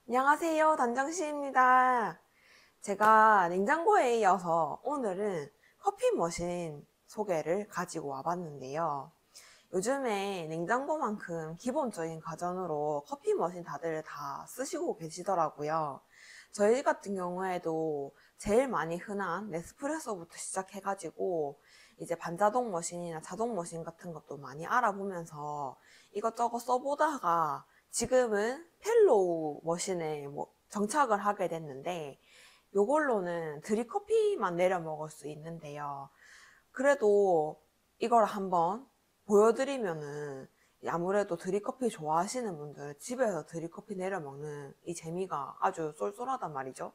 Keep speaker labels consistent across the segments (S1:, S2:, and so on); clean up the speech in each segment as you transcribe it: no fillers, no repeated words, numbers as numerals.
S1: 안녕하세요. 단정씨입니다. 제가 냉장고에 이어서 오늘은 커피 머신 소개를 가지고 와봤는데요. 요즘에 냉장고만큼 기본적인 가전으로 커피 머신 다들 다 쓰시고 계시더라고요. 저희 같은 경우에도 제일 많이 흔한 네스프레소부터 시작해가지고 이제 반자동 머신이나 자동 머신 같은 것도 많이 알아보면서 이것저것 써보다가 지금은 펠로우 머신에 정착을 하게 됐는데 요걸로는 드립커피만 내려 먹을 수 있는데요. 그래도 이걸 한번 보여드리면은 아무래도 드립커피 좋아하시는 분들 집에서 드립커피 내려 먹는 이 재미가 아주 쏠쏠하단 말이죠.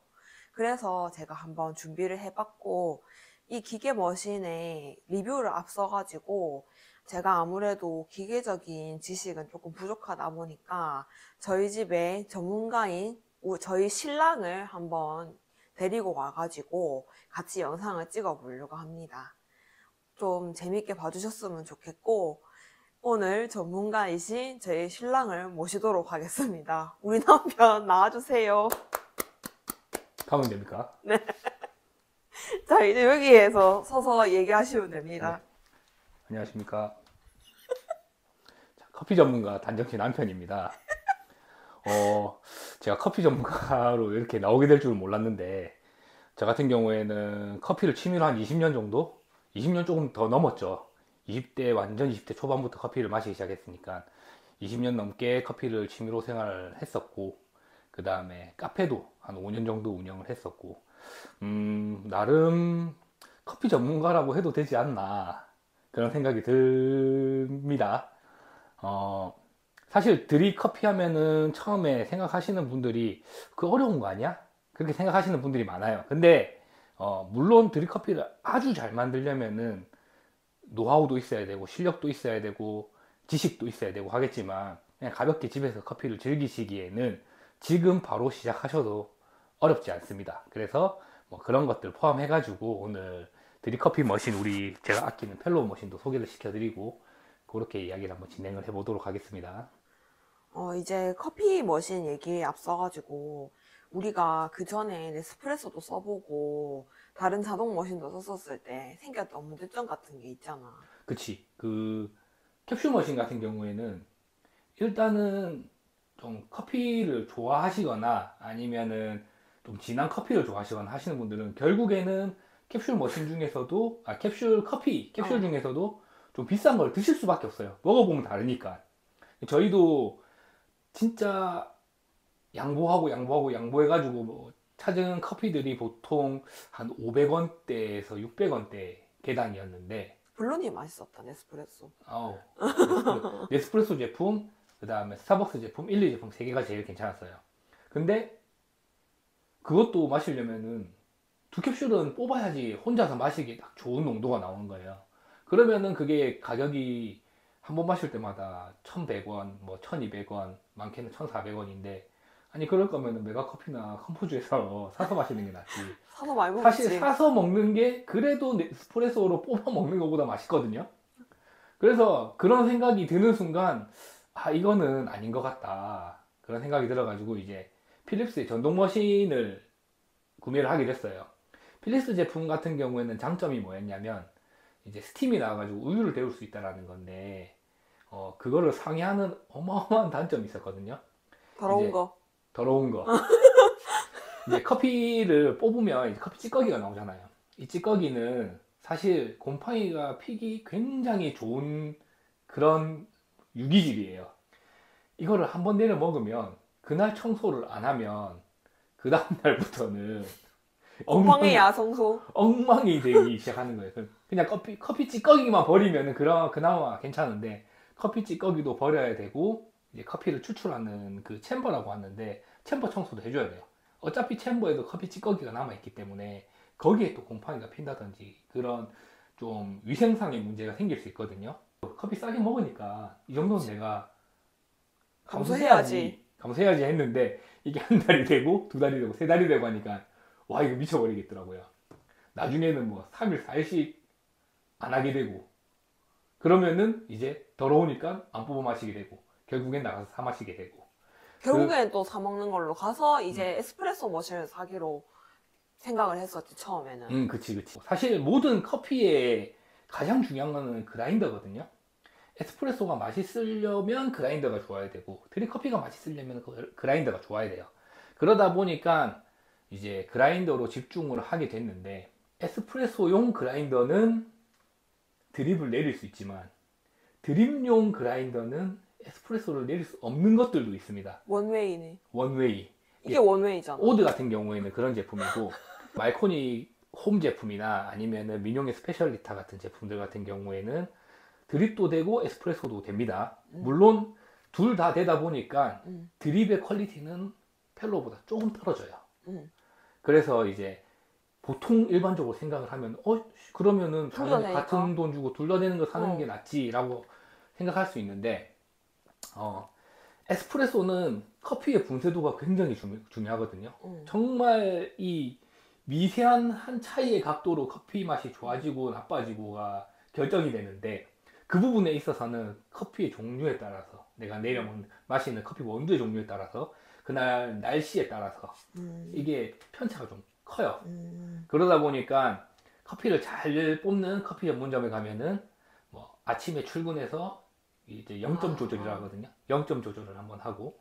S1: 그래서 제가 한번 준비를 해봤고 이 기계 머신의 리뷰를 앞서가지고 제가 아무래도 기계적인 지식은 조금 부족하다 보니까 저희 집에 전문가인 저희 신랑을 한번 데리고 와가지고 같이 영상을 찍어 보려고 합니다. 좀 재밌게 봐주셨으면 좋겠고 오늘 전문가이신 저희 신랑을 모시도록 하겠습니다. 우리 남편 나와주세요.
S2: 가면 됩니까?
S1: 네. 자, 이제 여기에서 서서 얘기하시면
S2: 네.
S1: 됩니다.
S2: 안녕하십니까. 자, 커피 전문가 단정씨 남편입니다. 제가 커피 전문가로 이렇게 나오게 될 줄은 몰랐는데, 저 같은 경우에는 커피를 취미로 한 20년 정도? 20년 조금 더 넘었죠. 20대, 완전 20대 초반부터 커피를 마시기 시작했으니까, 20년 넘게 커피를 취미로 생활을 했었고, 그 다음에 카페도 한 5년 정도 운영을 했었고, 나름 커피 전문가라고 해도 되지 않나 그런 생각이 듭니다. 어, 사실 드립커피 하면은 처음에 생각하시는 분들이 그 어려운 거 아니야? 그렇게 생각하시는 분들이 많아요. 근데 물론 드립커피를 아주 잘 만들려면은 노하우도 있어야 되고 실력도 있어야 되고 지식도 있어야 되고 하겠지만 그냥 가볍게 집에서 커피를 즐기시기에는 지금 바로 시작하셔도 어렵지 않습니다. 그래서 뭐 그런 것들 포함해가지고 오늘 드립커피 머신 우리 제가 아끼는 펠로우 머신도 소개를 시켜드리고 그렇게 이야기를 한번 진행을 해보도록 하겠습니다.
S1: 이제 커피 머신 얘기에 앞서가지고 우리가 그 전에 네스프레소도 써보고 다른 자동 머신도 썼었을 때 생겼던 문제점 같은 게 있잖아.
S2: 그치. 그 캡슐 머신 같은 경우에는 일단은 좀 커피를 좋아하시거나 아니면은 좀 진한 커피를 좋아하시거나 하시는 분들은 결국에는 캡슐 머신 중에서도 캡슐 커피 캡슐
S1: 어,
S2: 중에서도 좀 비싼 걸 드실 수밖에 없어요. 먹어보면 다르니까. 저희도 진짜 양보해가지고 뭐 찾은 커피들이 보통 한 500원대에서 600원대 개당이었는데
S1: 블루니 맛있었다, 네스프레소.
S2: 아우, 네스프레소 제품, 그 다음에 스타벅스 제품, 일리 제품 3개가 제일 괜찮았어요. 근데 그것도 마시려면은 두 캡슐은 뽑아야지 혼자서 마시기에 딱 좋은 농도가 나오는 거예요. 그러면은 그게 가격이 한 번 마실 때마다 1,100원, 뭐 1,200원, 많게는 1,400원인데 아니 그럴 거면은 메가커피나 컴포즈에서 사서 마시는 게 낫지.
S1: 사서 많이
S2: 사실
S1: 먹었지.
S2: 사서 먹는 게 그래도 에스프레소로 뽑아 먹는 것보다 맛있거든요. 그래서 그런 생각이 드는 순간 이거는 아닌 것 같다 그런 생각이 들어가지고 이제 필립스의 전동 머신을 구매를 하게 됐어요. 필립스 제품 같은 경우에는 장점이 뭐였냐면 이제 스팀이 나와가지고 우유를 데울 수 있다라는 건데 그거를 상회하는 어마어마한 단점이 있었거든요.
S1: 더러운
S2: 이제
S1: 거.
S2: 더러운 거. 이제 커피를 뽑으면 이제 커피 찌꺼기가 나오잖아요. 이 찌꺼기는 사실 곰팡이가 피기 굉장히 좋은 그런 유기질이에요. 이거를 한번 내려 먹으면 그날 청소를 안 하면 그 다음 날부터는
S1: 곰팡이
S2: 엉망이
S1: 야성소.
S2: 엉망이 되기 시작하는 거예요. 그냥 커피 찌꺼기만 버리면은 그나마 괜찮은데 커피 찌꺼기도 버려야 되고 이제 커피를 추출하는 그 챔버라고 하는데 챔버 청소도 해줘야 돼요. 어차피 챔버에도 커피 찌꺼기가 남아 있기 때문에 거기에 또 곰팡이가 핀다든지 그런 좀 위생상의 문제가 생길 수 있거든요. 커피 싸게 먹으니까 이 정도는
S1: 그치.
S2: 내가
S1: 감수해야지.
S2: 감수해야지 했는데 이게 한 달이 되고 두 달이 되고 세 달이 되고 하니까 와 이거 미쳐버리겠더라고요. 나중에는 뭐 3일 4일씩 안 하게 되고 그러면은 이제 더러우니까 안 뽑아 마시게 되고 결국엔 나가서 사 마시게 되고
S1: 결국엔 또 사 먹는 걸로 가서 이제 에스프레소 머신을 사기로 생각을 했었지, 처음에는.
S2: 그치. 사실 모든 커피의 가장 중요한 거는 그라인더거든요. 에스프레소가 맛있으려면 그라인더가 좋아야 되고, 드립커피가 맛있으려면 그라인더가 좋아야 돼요. 그러다 보니까 이제 그라인더로 집중을 하게 됐는데, 에스프레소용 그라인더는 드립을 내릴 수 있지만, 드립용 그라인더는 에스프레소를 내릴 수 없는 것들도 있습니다.
S1: 원웨이네.
S2: 원웨이.
S1: 이게 원웨이잖아.
S2: 오드 같은 경우에는 그런 제품이고, 말코니 홈 제품이나 아니면은 민용의 스페셜리타 같은 제품들 같은 경우에는 드립도 되고 에스프레소도 됩니다. 물론 둘 다 되다 보니까 드립의 퀄리티는 펠로보다 조금 떨어져요. 그래서 이제 보통 일반적으로 생각을 하면 그러면은
S1: 둘다
S2: 당연히
S1: 되니까.
S2: 같은 돈 주고 둘 다 되는 거 사는 게 낫지라고 생각할 수 있는데 에스프레소는 커피의 분쇄도가 굉장히 중요하거든요. 정말 이 미세한 한 차이의 각도로 커피 맛이 좋아지고 나빠지고가 결정이 되는데, 그 부분에 있어서는 커피의 종류에 따라서, 내가 내려 마시는 커피 원두의 종류에 따라서, 그날 날씨에 따라서 이게 편차가 좀 커요. 그러다 보니까 커피를 잘 뽑는 커피 전문점에 가면은 뭐 아침에 출근해서 이제 0점 조절이라 하거든요. 0점 조절을 한번 하고,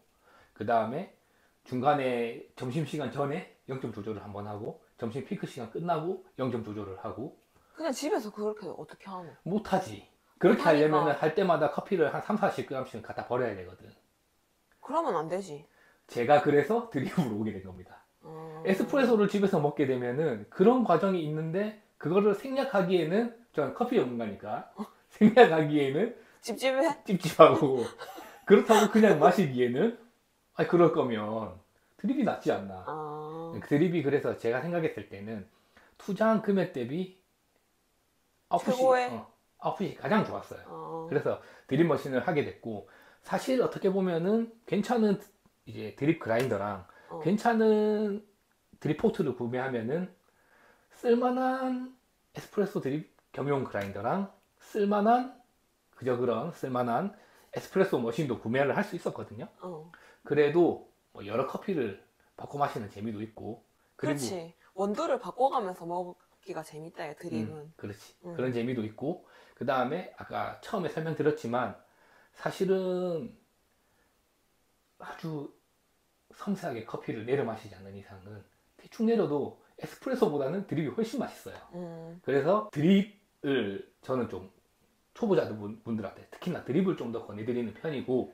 S2: 그 다음에 중간에 점심시간 전에 0점 조절을 한번 하고, 점심 피크 시간 끝나고 0점 조절을 하고.
S1: 그냥 집에서 그렇게 어떻게 하노?
S2: 못하지. 그렇게
S1: 못하니까.
S2: 하려면 할 때마다 커피를 한 3, 40g씩 갖다 버려야 되거든.
S1: 그러면 안 되지.
S2: 제가 그래서 드립으로 오게 된 겁니다. 에스프레소를 집에서 먹게 되면은 그런 과정이 있는데, 그거를 생략하기에는, 저는 커피 전문가니까 생략하기에는
S1: 찝찝해?
S2: 찝찝하고, 그렇다고 그냥 마시기에는 그럴 거면 드립이 낫지 않나. 드립이, 그래서 제가 생각했을 때는 투자한 금액 대비
S1: 최고의?
S2: 아웃풋이 가장 좋았어요. 그래서 드립 머신을 하게 됐고, 사실 어떻게 보면은 괜찮은 이제 드립 그라인더랑 괜찮은 드립 포트를 구매하면은 쓸만한 에스프레소 드립 겸용 그라인더랑 쓸만한 에스프레소 머신도 구매를 할 수 있었거든요. 그래도 뭐 여러 커피를 바꿔 마시는 재미도 있고, 그리고
S1: 그렇지. 원두를 바꿔가면서 먹기가 재밌다, 드립은.
S2: 그렇지. 그런 재미도 있고, 그 다음에 아까 처음에 설명드렸지만, 사실은 아주 섬세하게 커피를 내려 마시지 않는 이상은 대충 내려도 에스프레소보다는 드립이 훨씬 맛있어요. 그래서 드립을 저는 좀 초보자들 분들한테 특히나 드립을 좀 더 권해드리는 편이고,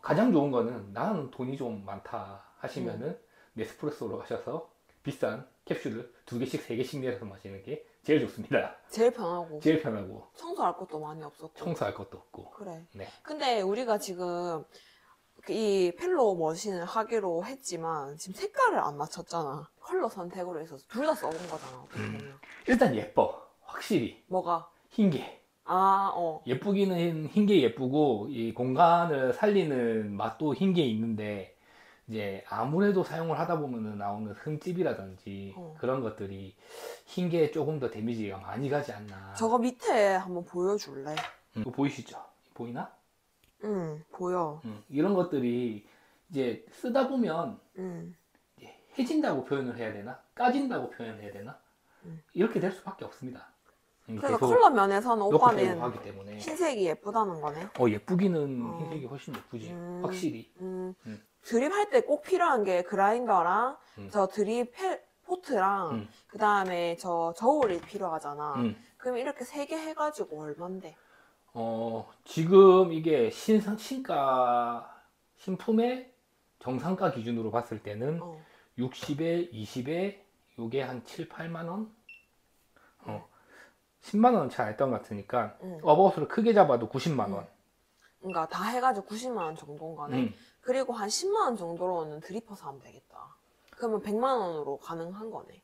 S2: 가장 좋은 거는 나는 돈이 좀 많다 하시면은 네스프레소로 하셔서 비싼 캡슐을 2개씩 3개씩 내려서 마시는 게 제일 좋습니다.
S1: 제일 편하고.
S2: 제일 편하고
S1: 청소할 것도 많이 없었고.
S2: 청소할 것도 없고.
S1: 그래.
S2: 네.
S1: 근데 우리가 지금 이 펠로우 머신을 하기로 했지만 지금 색깔을 안 맞췄잖아. 컬러 선택으로 해서 둘 다 써본 거잖아, 어떻게 보면.
S2: 일단 예뻐. 확실히.
S1: 뭐가?
S2: 흰게. 예쁘기는 흰게 예쁘고, 이 공간을 살리는 맛도 흰게 있는데, 이제 아무래도 사용을 하다 보면 나오는 흠집이라든지 그런 것들이 흰게 조금 더 데미지가 많이 가지 않나.
S1: 저거 밑에 한번 보여줄래?
S2: 이거 보이시죠? 보이나?
S1: 보여.
S2: 이런 것들이 이제 쓰다 보면 이제 해진다고 표현을 해야 되나? 까진다고 표현을 해야 되나? 이렇게 될 수밖에 없습니다.
S1: 그래서 컬러 면에서는 오빠는
S2: 하기 때문에.
S1: 흰색이 예쁘다는 거네.
S2: 예쁘기는 흰색이 훨씬 예쁘지. 확실히.
S1: 드립할 때 꼭 필요한 게 그라인더랑 저 드립 포트랑 그 다음에 저 저울이 필요하잖아. 그럼 이렇게 3개 해가지고 얼만데?
S2: 지금 이게 신품의 정상가 기준으로 봤을 때는 60에 20에 요게 한 7, 8만 원? 10만 원은 잘 안 했던 것 같으니까 어바웃으로 크게 잡아도 90만 원.
S1: 그러니까 다 해가지고 90만 원 정도인 거네. 그리고 한 10만 원 정도로는 드리퍼 사면 되겠다. 그러면 100만 원으로 가능한 거네.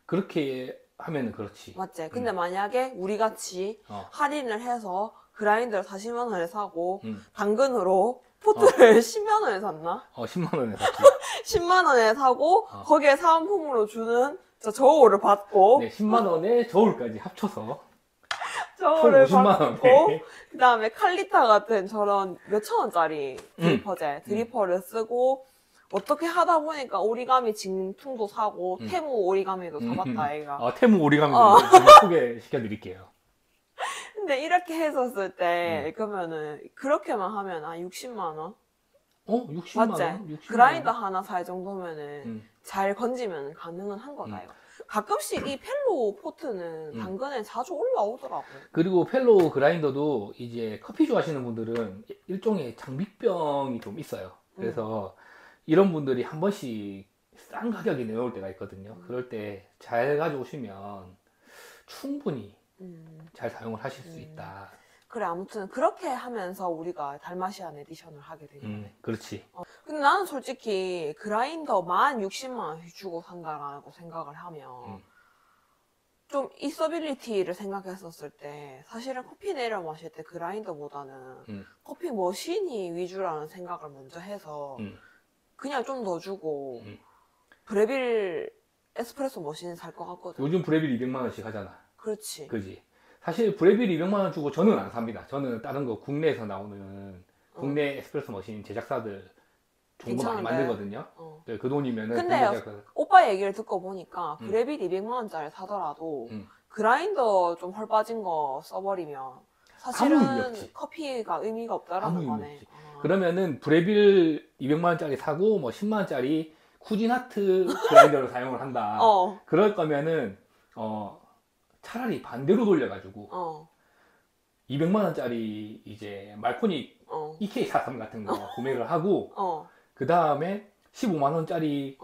S2: 그렇게 하면은 그렇지.
S1: 맞지? 근데 만약에 우리 같이 할인을 해서 그라인더를 40만 원에 사고 당근으로 포트를 10만 원에 샀나?
S2: 10만 원에 샀지.
S1: 10만 원에 사고 거기에 사은품으로 주는 저 저울을 받고
S2: 네, 10만 원에 저울까지 합쳐서
S1: 저거를
S2: 50만
S1: 받고
S2: 원에.
S1: 그다음에 칼리타 같은 저런 몇천 원짜리 드리퍼를 쓰고 어떻게 하다 보니까 오리가미 진퉁도 사고 테무 오리가미도 사봤다 아이가.
S2: 테무 오리가미도
S1: 어.
S2: 소개시켜 드릴게요.
S1: 근데 이렇게 했었을 때 그러면은 그렇게만 하면 60만 원?
S2: 60만
S1: 맞지?
S2: 원? 60만
S1: 그라인더
S2: 원?
S1: 하나 살 정도면은
S2: 음.
S1: 잘 건지면 가능은 한 거다 이거. 가끔씩 이 펠로 포트는 당근에 자주 올라오더라고.
S2: 그리고 펠로우 그라인더도 이제 커피 좋아하시는 분들은 일종의 장비병이 좀 있어요. 그래서 이런 분들이 한 번씩 싼 가격에 내놓을 때가 있거든요. 그럴 때 잘 가져오시면 충분히 잘 사용을 하실 수 있다.
S1: 그래 아무튼 그렇게 하면서 우리가 달마시안 에디션을 하게 된 거네.
S2: 그렇지.
S1: 근데 나는 솔직히 그라인더만 60만 원 주고 산다라고 생각을 하면 좀 이서빌리티를 생각했었을 때 사실은 커피 내려 마실 때 그라인더보다는 커피 머신이 위주라는 생각을 먼저 해서 그냥 좀 더 주고 브레빌 에스프레소 머신 살 것 같거든.
S2: 요즘 브레빌 200만 원씩 하잖아.
S1: 그렇지.
S2: 그지? 사실 브레빌 200만 원 주고 저는 안 삽니다. 저는 다른 거 국내에서 나오는 국내 에스프레소 머신 제작사들 좋은 거 많이
S1: 괜찮은데?
S2: 만들거든요. 네, 그 돈이면은
S1: 근데
S2: 국내 제작사.
S1: 오빠 얘기를 듣고 보니까 브레빌 200만 원짜리 사더라도 그라인더 좀 헐 빠진 거 써버리면
S2: 아무 의미
S1: 사실은
S2: 없지.
S1: 커피가 의미가
S2: 아무
S1: 없다라는
S2: 의미
S1: 거네.
S2: 없지. 그러면은 브레빌 200만 원짜리 사고 뭐 10만 원짜리 쿠진하트 그라인더를 사용을 한다. 그럴 거면은 차라리 반대로 돌려가지고 200만 원짜리 이제 말코니 EK43 같은 거 구매를 하고 그 다음에 15만 원짜리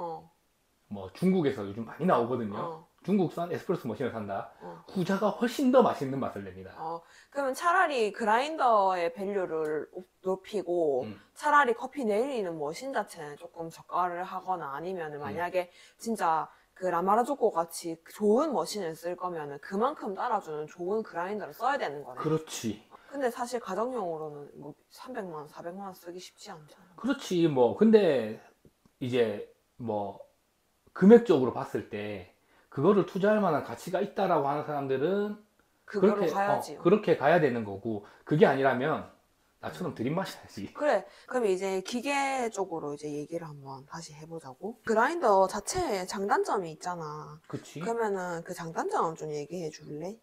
S2: 뭐 중국에서 요즘 많이 나오거든요. 중국산 에스프레소 머신을 산다. 후자가 훨씬 더 맛있는 맛을 냅니다.
S1: 그러면 차라리 그라인더의 밸류를 높이고 차라리 커피 내리는 머신 자체는 조금 저가를 하거나 아니면 만약에 진짜 그 라마라조코 같이 좋은 머신을 쓸 거면은 그만큼 따라주는 좋은 그라인더를 써야 되는 거네.
S2: 그렇지.
S1: 근데 사실 가정용으로는 뭐 300만 원, 400만 원 쓰기 쉽지 않잖아.
S2: 그렇지. 뭐 근데 이제 뭐 금액적으로 봤을 때 그거를 투자할 만한 가치가 있다라고 하는 사람들은
S1: 그거로
S2: 그렇게
S1: 가야지.
S2: 그렇게 가야 되는 거고 그게 아니라면 나처럼 들이마셔야지.
S1: 그래. 그럼 이제 기계 쪽으로 이제 얘기를 한번 다시 해보자고. 그라인더 자체에 장단점이 있잖아.
S2: 그치?
S1: 그러면은 그 장단점 좀 얘기해 줄래?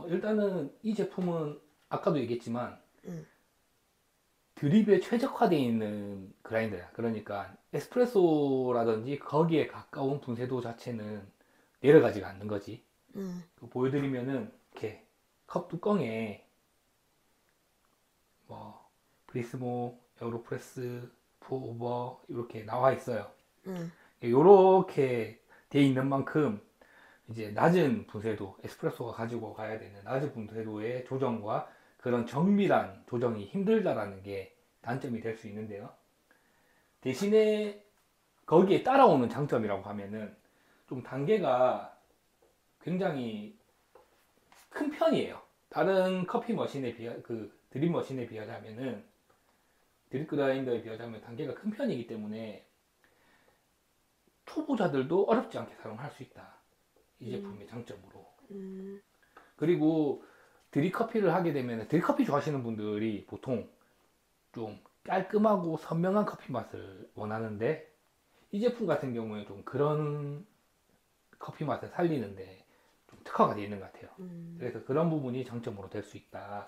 S2: 일단은 이 제품은 아까도 얘기했지만
S1: 응.
S2: 드립에 최적화되어 있는 그라인더야. 그러니까 에스프레소라든지 거기에 가까운 분쇄도 자체는 내려가지가 않는 거지. 보여드리면은 이렇게 컵 뚜껑에 뭐 브리스모, 에어로프레스, 포오버 이렇게 나와 있어요. 이렇게 돼 있는 만큼 이제 낮은 분쇄도, 에스프레소가 가지고 가야 되는 낮은 분쇄도의 조정과 그런 정밀한 조정이 힘들다라는 게 단점이 될 수 있는데요. 대신에 거기에 따라오는 장점이라고 하면은 좀 단계가 굉장히 큰 편이에요. 다른 커피 머신에 드립 머신에 비하자면은 드립 그라인더에 비하자면 단계가 큰 편이기 때문에 초보자들도 어렵지 않게 사용할 수 있다. 이 제품의 장점으로. 그리고 드립커피를 하게 되면 드립커피 좋아하시는 분들이 보통 좀 깔끔하고 선명한 커피 맛을 원하는데 이 제품 같은 경우에 좀 그런 커피 맛을 살리는데 좀 특화가 되어 있는 것 같아요. 그래서 그런 부분이 장점으로 될 수 있다.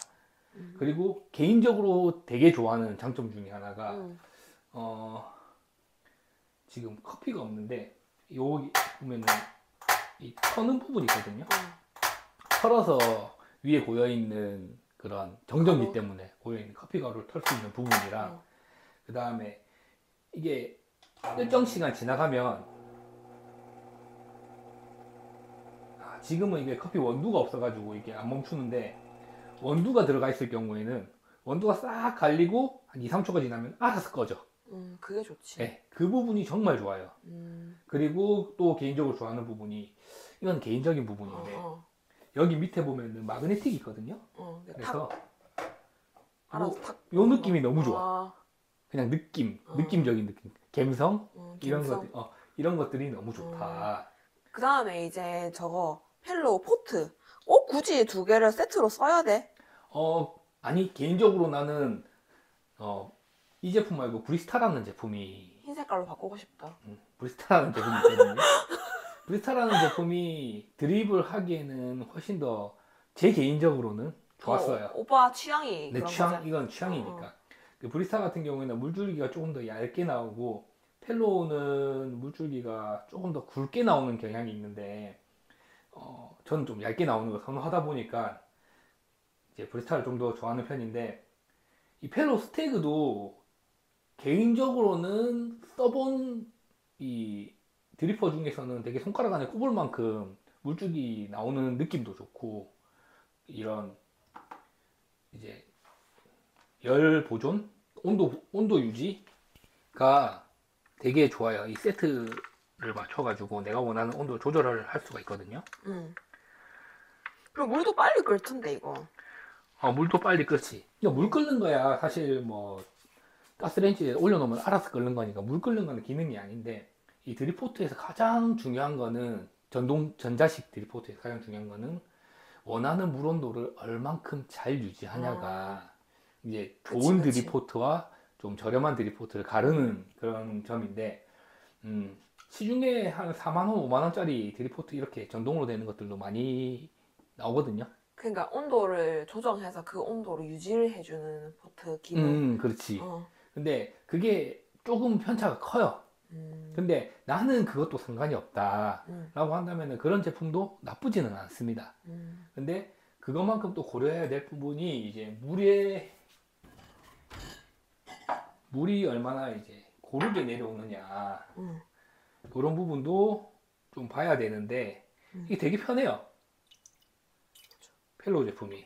S2: 그리고 개인적으로 되게 좋아하는 장점 중에 하나가 지금 커피가 없는데 여기 보면은 이 터는 부분이 있거든요. 털어서 위에 고여있는 그런 정전기
S1: 가루?
S2: 때문에 고여있는 커피 가루를 털 수 있는 부분이랑 그 다음에 이게 일정 시간 지나가면 지금은 이게 커피 원두가 없어가지고 이게 안 멈추는데 원두가 들어가 있을 경우에는 원두가 싹 갈리고 한 2, 3초가 지나면 알아서 꺼져.
S1: 그게 좋지.
S2: 네, 그 부분이 정말 좋아요. 그리고 또 개인적으로 좋아하는 부분이 이건 개인적인 부분인데 여기 밑에 보면은 마그네틱이 있거든요. 그래서
S1: 알아서 탁.
S2: 요 느낌이 너무 좋아. 그냥 느낌적인 느낌, 감성 이런
S1: 감성.
S2: 것들 이런 것들이 너무 좋다.
S1: 그 다음에 이제 저거 펠로우 포트. 굳이 두 개를 세트로 써야 돼?
S2: 아니, 개인적으로 나는, 이 제품 말고 브리스타라는 제품이,
S1: 흰 색깔로 바꾸고 싶다.
S2: 브리스타라는 제품이 있거든요. 브리스타라는 제품이 드립을 하기에는 훨씬 더, 제 개인적으로는 좋았어요.
S1: 오빠 취향이
S2: 내
S1: 그런
S2: 취향,
S1: 거지?
S2: 이건 취향이니까. 그 브리스타 같은 경우에는 물줄기가 조금 더 얇게 나오고, 펠로우는 물줄기가 조금 더 굵게 나오는 경향이 있는데, 저는 좀 얇게 나오는 걸 선호하다 보니까, 이제 브리스타를 좀 더 좋아하는 편인데, 이 펠로우 스태그도 개인적으로는 써본 이 드리퍼 중에서는 되게 손가락 안에 꼽을 만큼 물줄기 나오는 느낌도 좋고, 이런 이제 열 보존, 온도 유지가 되게 좋아요. 이 세트를 맞춰가지고 내가 원하는 온도 조절을 할 수가 있거든요.
S1: 그리고 물도 빨리 끓 텐데, 이거.
S2: 물도 빨리 끓지. 그러니까 물 끓는 거야 사실 뭐 가스레인지에 올려놓으면 알아서 끓는 거니까 물 끓는 거는 기능이 아닌데, 이 드립포트에서 가장 중요한 거는 전자식 드립포트에서 가장 중요한 거는 원하는 물 온도를 얼만큼 잘 유지하냐가 이제 좋은
S1: 그치.
S2: 드립포트와 좀 저렴한 드립포트를 가르는 그런 점인데, 시중에 한 4만 원, 5만 원짜리 드립포트 이렇게 전동으로 되는 것들도 많이 나오거든요.
S1: 그러니까 온도를 조정해서 그 온도로 유지를 해주는 포트 기능.
S2: 그렇지.
S1: 어.
S2: 근데 그게 조금 편차가 커요.
S1: 음.
S2: 근데 나는 그것도 상관이 없다
S1: 음.
S2: 라고 한다면 그런 제품도 나쁘지는 않습니다. 근데 그것만큼 또 고려해야 될 부분이 이제 물이 얼마나 이제 고르게 내려오느냐, 그런 부분도 좀 봐야 되는데, 이게 되게 편해요. 펠로우 제품이.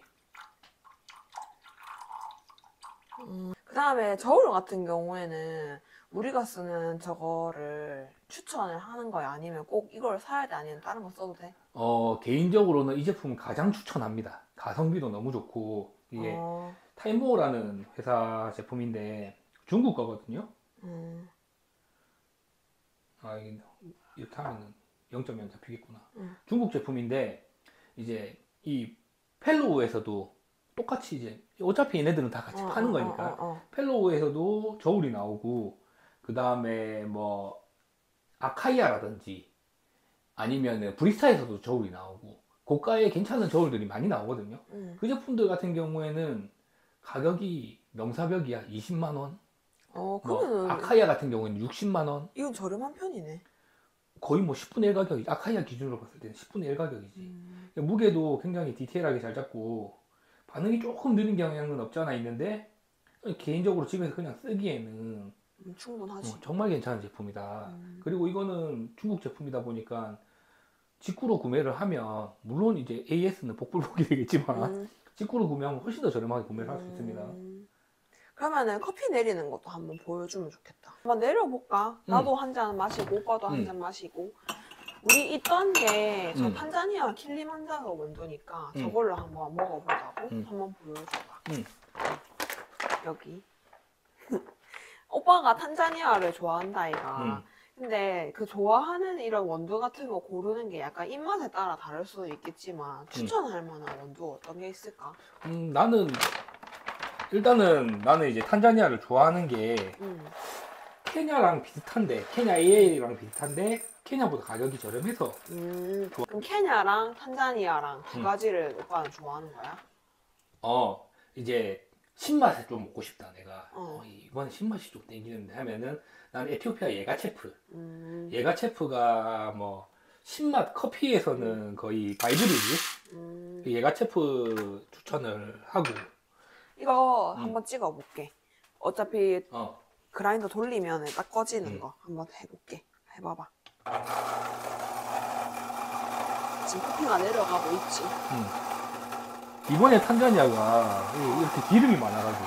S1: 그 다음에 저울 같은 경우에는 우리가 쓰는 저거를 추천을 하는 거야? 아니면 꼭 이걸 사야 돼? 아니면 다른 거 써도 돼?
S2: 개인적으로는 이 제품을 가장 추천합니다. 가성비도 너무 좋고, 이게 타이모라는 회사 제품인데 중국 거거든요. 이렇게 하면은 0.0 잡히겠구나. 중국 제품인데 이제 이 펠로우에서도 똑같이 이제 어차피 얘네들은 다 같이 파는 거니까 펠로우에서도 저울이 나오고, 그 다음에 뭐 아카이아라든지 아니면 브리스타에서도 저울이 나오고 고가의 괜찮은 저울들이 많이 나오거든요. 그 제품들 같은 경우에는 가격이 명사벽이야. 20만 원.
S1: 그러면은
S2: 아카이아 같은 경우에는 60만 원.
S1: 이건 저렴한 편이네.
S2: 거의 뭐 10분의 1 가격이, 아카이아 기준으로 봤을 때는 10분의 1 가격이지. 무게도 굉장히 디테일하게 잘 잡고 반응이 조금 느린 경향은 없지 않아 있는데, 개인적으로 집에서 그냥 쓰기에는
S1: 충분하지.
S2: 정말 괜찮은 제품이다. 그리고 이거는 중국 제품이다 보니까 직구로 구매를 하면, 물론 이제 AS는 복불복이 되겠지만 직구로 구매하면 훨씬 더 저렴하게 구매를 할 수 있습니다.
S1: 그러면은 커피 내리는 것도 한번 보여주면 좋겠다. 한번 내려볼까? 나도 한 잔 마시고 오빠도 한 잔 마시고. 우리 있던 게 저 탄자니아 킬리만자로 원두니까 저걸로 한번 먹어보자고. 한번 보여줘봐. 여기. 오빠가 탄자니아를 좋아한다 이가. 근데 그 좋아하는 이런 원두 같은 거 고르는 게 약간 입맛에 따라 다를 수도 있겠지만 추천할 만한 원두 어떤 게 있을까?
S2: 일단은 이제 탄자니아를 좋아하는 게 케냐랑 비슷한데, 케냐 AL이랑 비슷한데 케냐보다 가격이 저렴해서.
S1: 그럼 케냐랑 탄자니아랑 두 가지를 오빠는 좋아하는 거야?
S2: 이제 신맛을 좀 먹고 싶다 내가. 이번에 신맛이 좀 땡기는데 하면은 나는 에티오피아 예가체프가 뭐 신맛 커피에서는 거의 바이블이지. 예가체프 추천을 하고.
S1: 이거 한번 찍어볼게. 어차피
S2: 어.
S1: 그라인더 돌리면 딱 꺼지는 거 한번 해볼게. 해봐봐. 지금 커피가 내려가고 있지.
S2: 이번에 탄자니아가 이렇게 기름이 많아가지고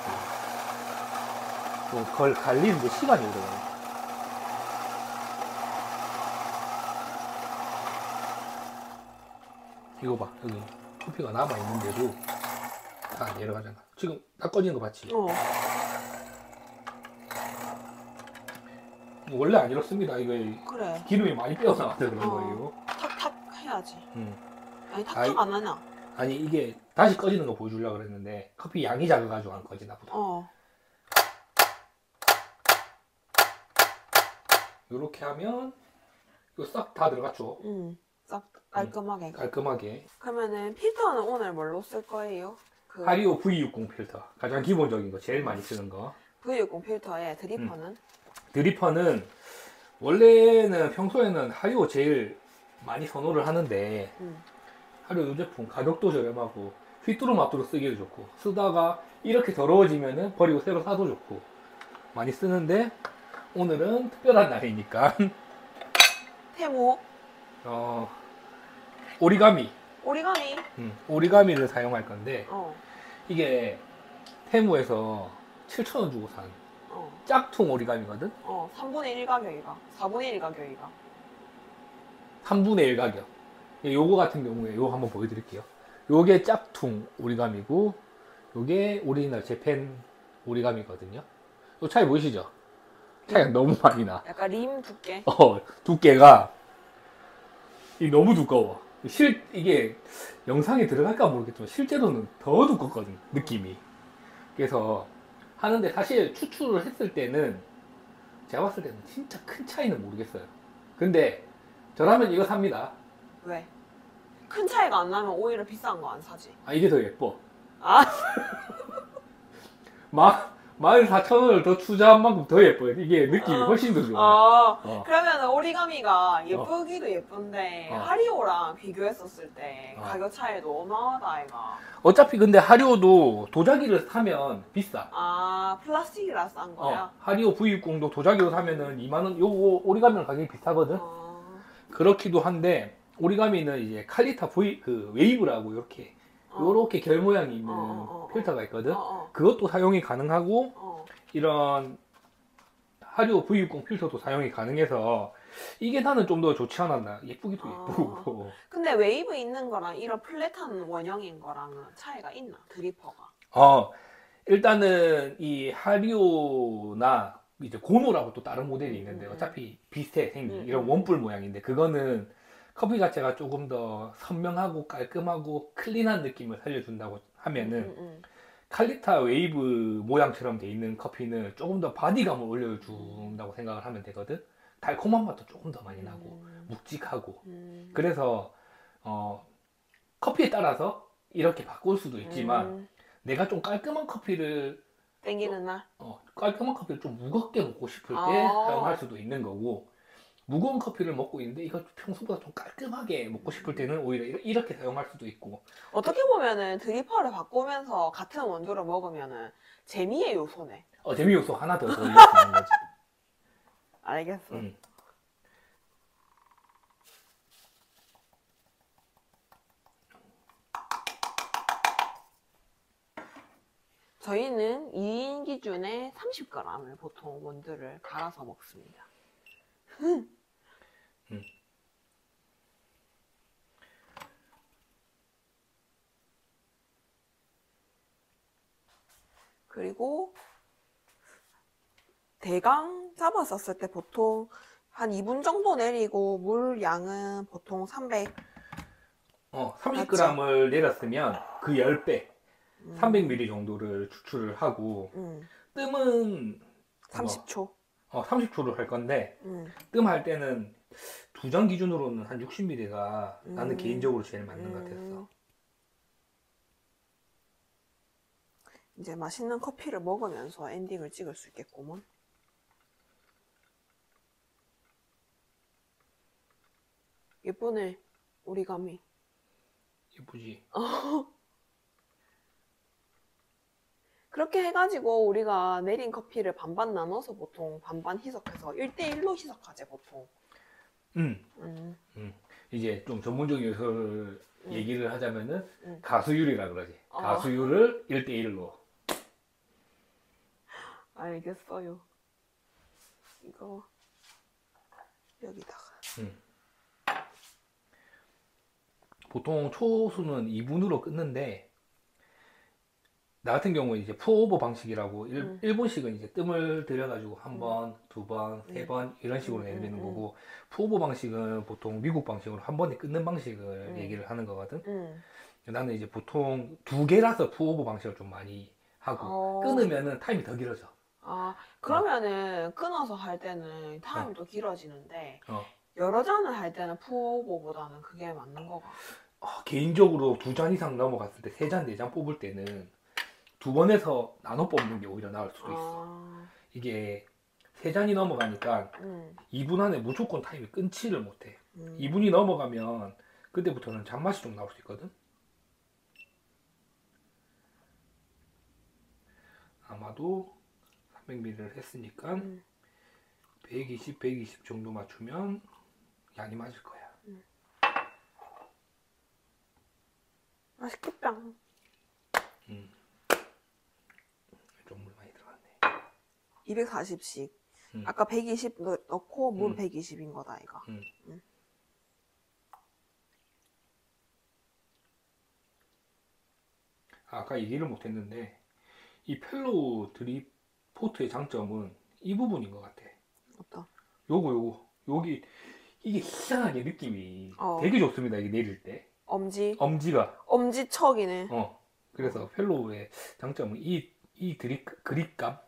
S2: 또 그걸 갈리는데 시간이 오래 걸려. 이거 봐, 여기 커피가 남아 있는데도 다 내려가잖아. 지금 딱 꺼지는 거 봤지? 원래 안 이렇습니다. 이거
S1: 그래.
S2: 기름이 많이 빼어나가서 그런 거예요.
S1: 탁탁 해야지.
S2: 음.
S1: 아니 탁탁 안 하냐?
S2: 아니 이게 다시 꺼지는 거 보여주려고 그랬는데 커피 양이 작아가지고 안 꺼지나 보다. 이렇게 하면 이거 싹 다 들어갔죠.
S1: 싹 깔끔하게.
S2: 깔끔하게.
S1: 그러면은 필터는 오늘 뭘로 쓸 거예요? 그
S2: 하리오 V60 필터. 가장 기본적인 거, 제일 많이 쓰는 거.
S1: V60 필터의 드리퍼는?
S2: 드리퍼는 원래는 평소에는 하리오 제일 많이 선호를 하는데 하리오 이 제품 가격도 저렴하고 휘뚜루마뚜루 쓰기도 좋고 쓰다가 이렇게 더러워지면은 버리고 새로 사도 좋고 많이 쓰는데 오늘은 특별한 날이니까
S1: 테무?
S2: 오리가미
S1: 오리가미?
S2: 오리가미를 사용할 건데
S1: 어.
S2: 이게 테무에서 7,000원 주고 산 짝퉁 오리가미거든?
S1: 3분의 1 가격이가. 4분의 1 가격이가.
S2: 3분의 1 가격. 요거 같은 경우에 요거 한번 보여드릴게요. 요게 짝퉁 오리가미고 요게 오리지널 재팬 오리가미거든요. 요 차이 보이시죠? 차이가 너무 많이 나.
S1: 약간 림 두께?
S2: 두께가 이게 너무 두꺼워. 이게 영상에 들어갈까 모르겠지만 실제로는 더 두껍거든, 느낌이. 그래서 하는데 사실 추출을 했을 때는 제가 봤을 때는 진짜 큰 차이는 모르겠어요. 근데 저라면 이거 삽니다.
S1: 왜? 큰 차이가 안 나면 오히려 비싼 거 안 사지.
S2: 이게 더 예뻐.
S1: 아,
S2: 14,000원을 더 투자한 만큼 더 예뻐요. 이게 느낌이 훨씬 더 좋아요.
S1: 그러면 오리가미가 예쁘기도 예쁜데
S2: 어.
S1: 하리오랑 비교했었을 때
S2: 어.
S1: 가격 차이도 어마어마하다 아이가.
S2: 어차피 근데 하리오도 도자기를 사면 비싸.
S1: 플라스틱이라 싼 거야?
S2: 하리오 V60도 도자기로 사면은 2만원, 요거 오리가미랑 가격이 비슷하거든? 그렇기도 한데, 오리가미는 이제 칼리타 웨이브라고 요렇게 결 모양이 있는 필터가 있거든? 그것도 사용이 가능하고, 이런 하리오 V60 필터도 사용이 가능해서, 이게 나는 좀 더 좋지 않았나. 예쁘기도 예쁘고.
S1: 근데 웨이브 있는 거랑 이런 플랫한 원형인 거랑은 차이가 있나? 드리퍼가.
S2: 일단은 이 하리오나 이제 고노라고 또 다른 모델이 있는데 어차피 비슷해 생긴 이런 원뿔 모양인데 그거는 커피 자체가 조금 더 선명하고 깔끔하고 클린한 느낌을 살려준다고 하면은 칼리타 웨이브 모양처럼 돼 있는 커피는 조금 더 바디감을 올려준다고 생각을 하면 되거든. 달콤한 맛도 조금 더 많이 나고 묵직하고 그래서 커피에 따라서 이렇게 바꿀 수도 있지만 내가 좀 깔끔한 커피를
S1: 땡기는 날?
S2: 깔끔한 커피를 좀 무겁게 먹고 싶을 때 사용할 수도 있는 거고 무거운 커피를 먹고 있는데 이거 평소보다 좀 깔끔하게 먹고 싶을 때는 오히려 이렇게 사용할 수도 있고
S1: 어떻게 보면은 드리퍼를 바꾸면서 같은 원두를 먹으면은 재미의 요소네.
S2: 재미 요소 하나 더 있는 거지.
S1: 알겠어. 저희는 2인 기준에 30g을 보통 원두를 갈아서 먹습니다. 그리고 대강 잡았었을 때 보통 한 2분 정도 내리고 물 양은 보통
S2: 30g을 내렸으면 그 10배 300ml 정도를 추출을 하고 뜸은
S1: 30초
S2: 30초를 할 건데 뜸 할 때는 두 잔 기준으로는 한 60ml가 나는 개인적으로 제일 맞는 것 같았어.
S1: 이제 맛있는 커피를 먹으면서 엔딩을 찍을 수 있겠구먼. 예쁘네 오리가미.
S2: 예쁘지?
S1: 그렇게 해가지고 우리가 내린 커피를 반반 나눠서 보통 반반 희석해서 1대1로 희석하지 보통.
S2: 이제 좀 전문적인 요소를 얘기를 하자면은 가수율이라 그러지. 가수율을 1대1로.
S1: 알겠어요. 이거 여기다가.
S2: 보통 초수는 2분으로 끊는데 나 같은 경우는 이제 푸오버 방식이라고
S1: 음.
S2: 일본식은 이제 뜸을 들여가지고 한 번, 두 번, 세 번 이런 식으로 내리는 거고 푸오버 방식은 보통 미국 방식으로 한 번에 끊는 방식을 얘기를 하는 거거든. 나는 이제 보통 두 개라서 푸오버 방식을 좀 많이 하고
S1: 어.
S2: 끊으면은 타임이 더 길어져.
S1: 아, 그러면은 끊어서 할 때는 타임이 더 길어지는데
S2: 어.
S1: 여러 잔을 할 때는 푸오버보다는 그게 맞는 거가.
S2: 개인적으로 두 잔 이상 넘어갔을 때 세 잔, 네 잔 뽑을 때는 두 번에서 나눠 뽑는 게 오히려 나을 수도 있어.
S1: 아,
S2: 이게 세 잔이 넘어가니까
S1: 음,
S2: 2분 안에 무조건 타임이 끊지를 못해.
S1: 음.
S2: 2분이 넘어가면 그때부터는 잔맛이 좀 나올 수 있거든. 아마도 300ml를 했으니까 120, 120 정도 맞추면 양이 맞을 거야.
S1: 맛있겠다.
S2: 좀 물 많이 들어갔네.
S1: 240씩.
S2: 음.
S1: 아까 120 넣고 물
S2: 음.
S1: 120인 거다, 이거.
S2: 아까 얘기를 못했는데 이 펠로우 드립 포트의 장점은 이 부분인 것 같아.
S1: 어떤?
S2: 요거 여기 이게 희한하게 느낌이
S1: 어.
S2: 되게 좋습니다. 이게 내릴 때 엄지가
S1: 엄지척이네.
S2: 그래서 펠로우의 장점은 이 그립감.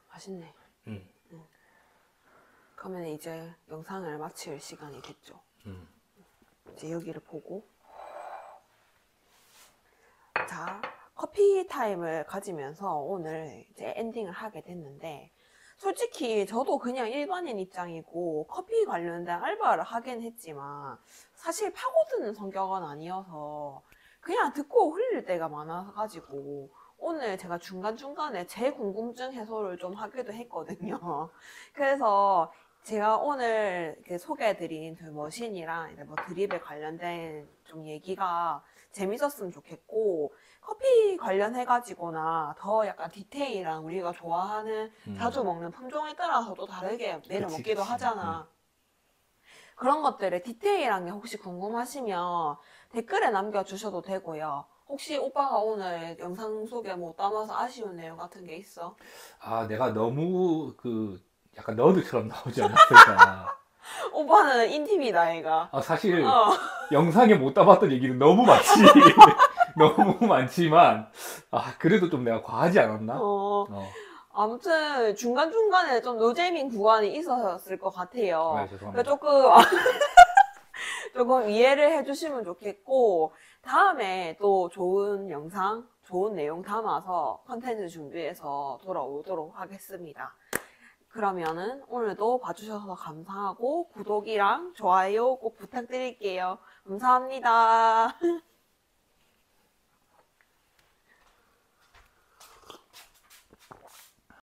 S1: 맛있네.
S2: 음.
S1: 그러면 이제 영상을 마칠 시간이 됐죠. 이제 여기를 보고. 자, 커피 타임을 가지면서 오늘 이제 엔딩을 하게 됐는데, 솔직히 저도 그냥 일반인 입장이고 커피 관련된 알바를 하긴 했지만 사실 파고드는 성격은 아니어서 그냥 듣고 흘릴 때가 많아가지고 오늘 제가 중간중간에 제 궁금증 해소를 좀 하기도 했거든요. 그래서 제가 오늘 이렇게 소개해드린 그 머신이랑 이제 뭐 드립에 관련된 좀 얘기가 재밌었으면 좋겠고, 커피 관련해가지고나 더 약간 디테일한 우리가 좋아하는 자주 먹는 품종에 따라서도 다르게 내려
S2: 그치,
S1: 먹기도
S2: 그치.
S1: 하잖아. 그런 것들을 디테일한 게 혹시 궁금하시면 댓글에 남겨주셔도 되고요. 혹시 오빠가 오늘 영상 속에 뭐 담아서 아쉬운 내용 같은 게 있어?
S2: 아, 내가 너무 약간 너드처럼 나오지 않았을까.
S1: 오빠는 인팁이다, 얘가.
S2: 사실
S1: 어.
S2: 영상에 못 담았던 얘기는 너무 많지. 너무 많지만 그래도 좀 내가 과하지 않았나?
S1: 아무튼 중간중간에 좀 노재민 구간이 있었을 것 같아요.
S2: 죄송합니다.
S1: 조금 이해를 해주시면 좋겠고, 다음에 또 좋은 영상, 좋은 내용 담아서 컨텐츠 준비해서 돌아오도록 하겠습니다. 그러면은 오늘도 봐주셔서 감사하고 구독이랑 좋아요 꼭 부탁드릴게요. 감사합니다.